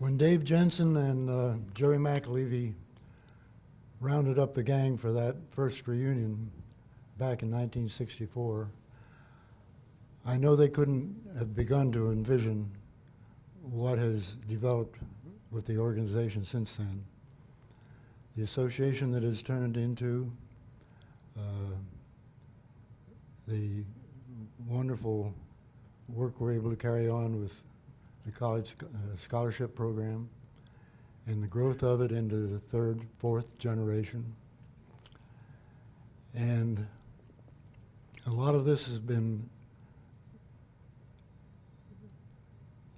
When Dave Jensen and Jerry McAlevey rounded up the gang for that first reunion back in 1964, I know they couldn't have begun to envision what has developed with the organization since then. The association that has turned into, the wonderful work we're able to carry on with the college scholarship program, and the growth of it into the third, fourth generation. And a lot of this has been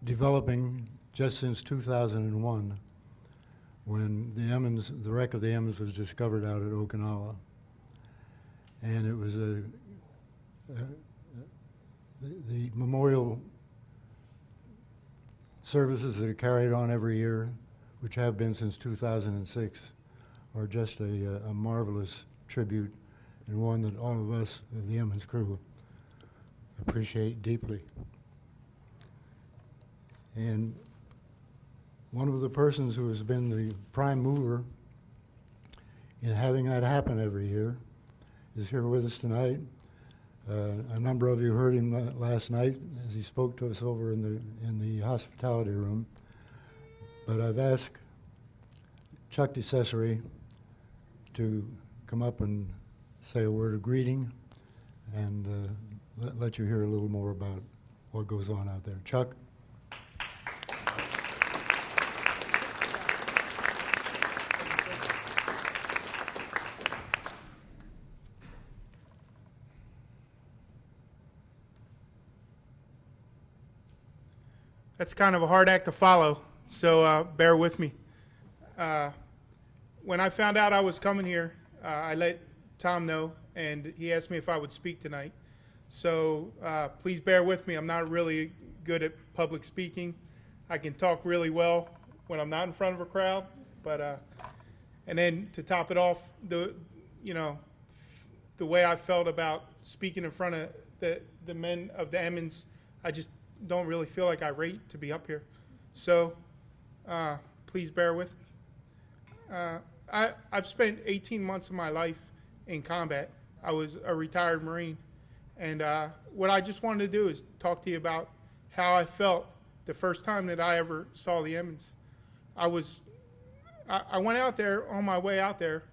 developing just since 2001, when the wreck of the Emmons was discovered out at Okinawa. And it was the memorial services that are carried on every year, which have been since 2006, are just a marvelous tribute, and one that all of us, the Emmons crew, appreciate deeply. And one of the persons who has been the prime mover in having that happen every year is here with us tonight. A number of you heard him last night as he spoke to us over in the hospitality room. But I've asked Chuck Descesari to come up and say a word of greeting and let you hear a little more about what goes on out there. Chuck? That's kind of a hard act to follow, so bear with me. When I found out I was coming here, I let Tom know, and he asked me if I would speak tonight. So please bear with me. I'm not really good at public speaking. I can talk really well when I'm not in front of a crowd, but and then to top it off, the way I felt about speaking in front of the men of the Emmons, I just don't really feel like I rate to be up here. So please bear with me. I've spent 18 months of my life in combat. I was a retired Marine. And what I just wanted to do is talk to you about how I felt the first time that I ever saw the Emmons. I went out there on my way out there,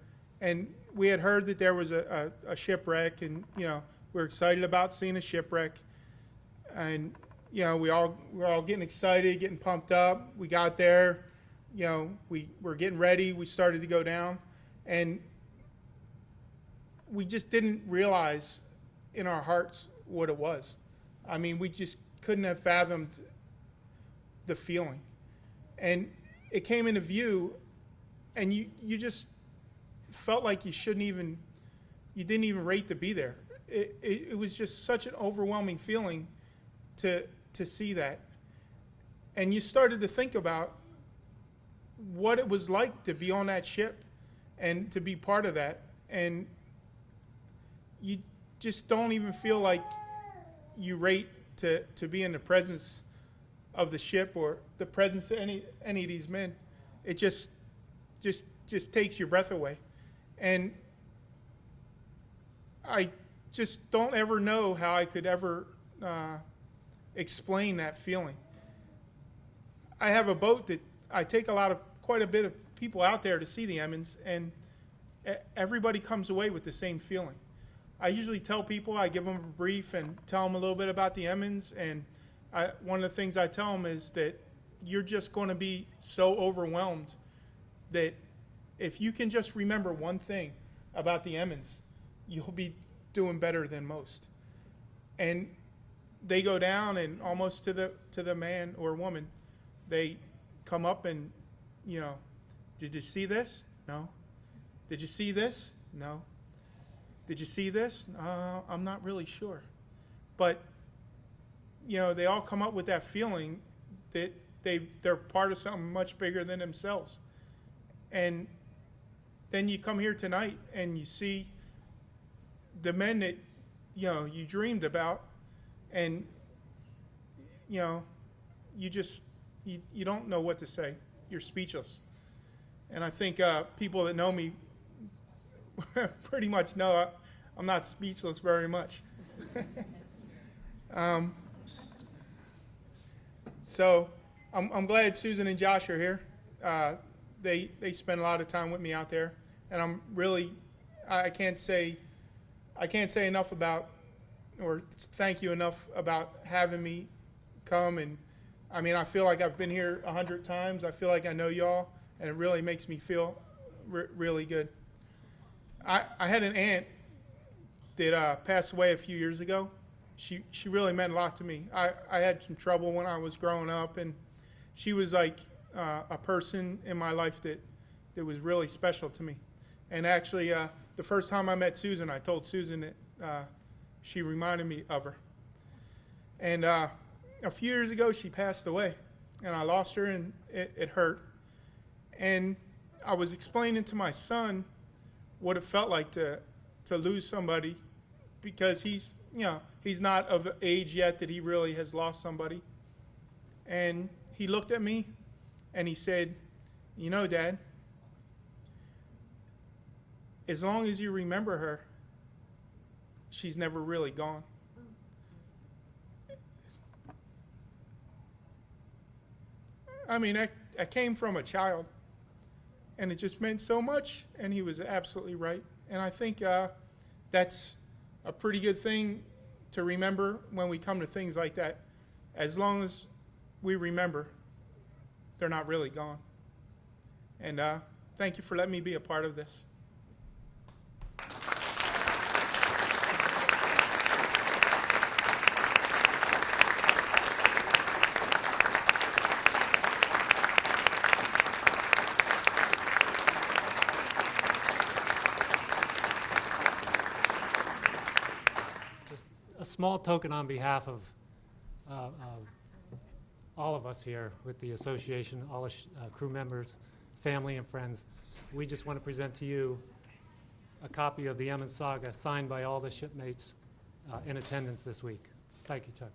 and we had heard that there was a shipwreck, and we were excited about seeing a shipwreck. And we were all getting excited, getting pumped up. We got there, we were getting ready. We started to go down, and we just didn't realize in our hearts what it was. I mean, we just couldn't have fathomed the feeling. And it came into view, and you just felt like you didn't even rate to be there. It was just such an overwhelming feeling to see that. And you started to think about what it was like to be on that ship and to be part of that. And you just don't even feel like you rate to be in the presence of the ship or the presence of any of these men. It just takes your breath away. And I just don't ever know how I could ever explain that feeling. I have a boat that I take quite a bit of people out there to see the Emmons, and everybody comes away with the same feeling. I usually tell people, I give them a brief and tell them a little bit about the Emmons, and one of the things I tell them is that you're just going to be so overwhelmed that if you can just remember one thing about the Emmons, you'll be doing better than most. And they go down, and almost to the man or woman, they come up and, did you see this? No. Did you see this? No. Did you see this? I'm not really sure. But, they all come up with that feeling that they're part of something much bigger than themselves. And then you come here tonight and you see the men that, you dreamed about, and, you you don't know what to say. You're speechless. And I think people that know me pretty much know I'm not speechless very much. So I'm glad Susan and Josh are here. They spend a lot of time with me out there, and I'm really I can't say enough about, or thank you enough about having me come. And I mean, I feel like I've been here 100 times. I feel like I know y'all, and it really makes me feel really good. I had an aunt that passed away a few years ago. She really meant a lot to me. I had some trouble when I was growing up, and she was like a person in my life that was really special to me. And actually, the first time I met Susan, I told Susan that she reminded me of her. And a few years ago, she passed away, and I lost her, and it hurt. And I was explaining to my son what it felt like to lose somebody, because he's not of age yet that he really has lost somebody. And he looked at me and he said, "You know, Dad, as long as you remember her, she's never really gone." I mean, I came from a child, and it just meant so much, and he was absolutely right. And I think that's a pretty good thing to remember when we come to things like that. As long as we remember, they're not really gone. And thank you for letting me be a part of this. A small token on behalf of all of us here with the association, all the crew members, family, and friends. We just want to present to you a copy of the Emmons Saga signed by all the shipmates in attendance this week. Thank you, Chuck.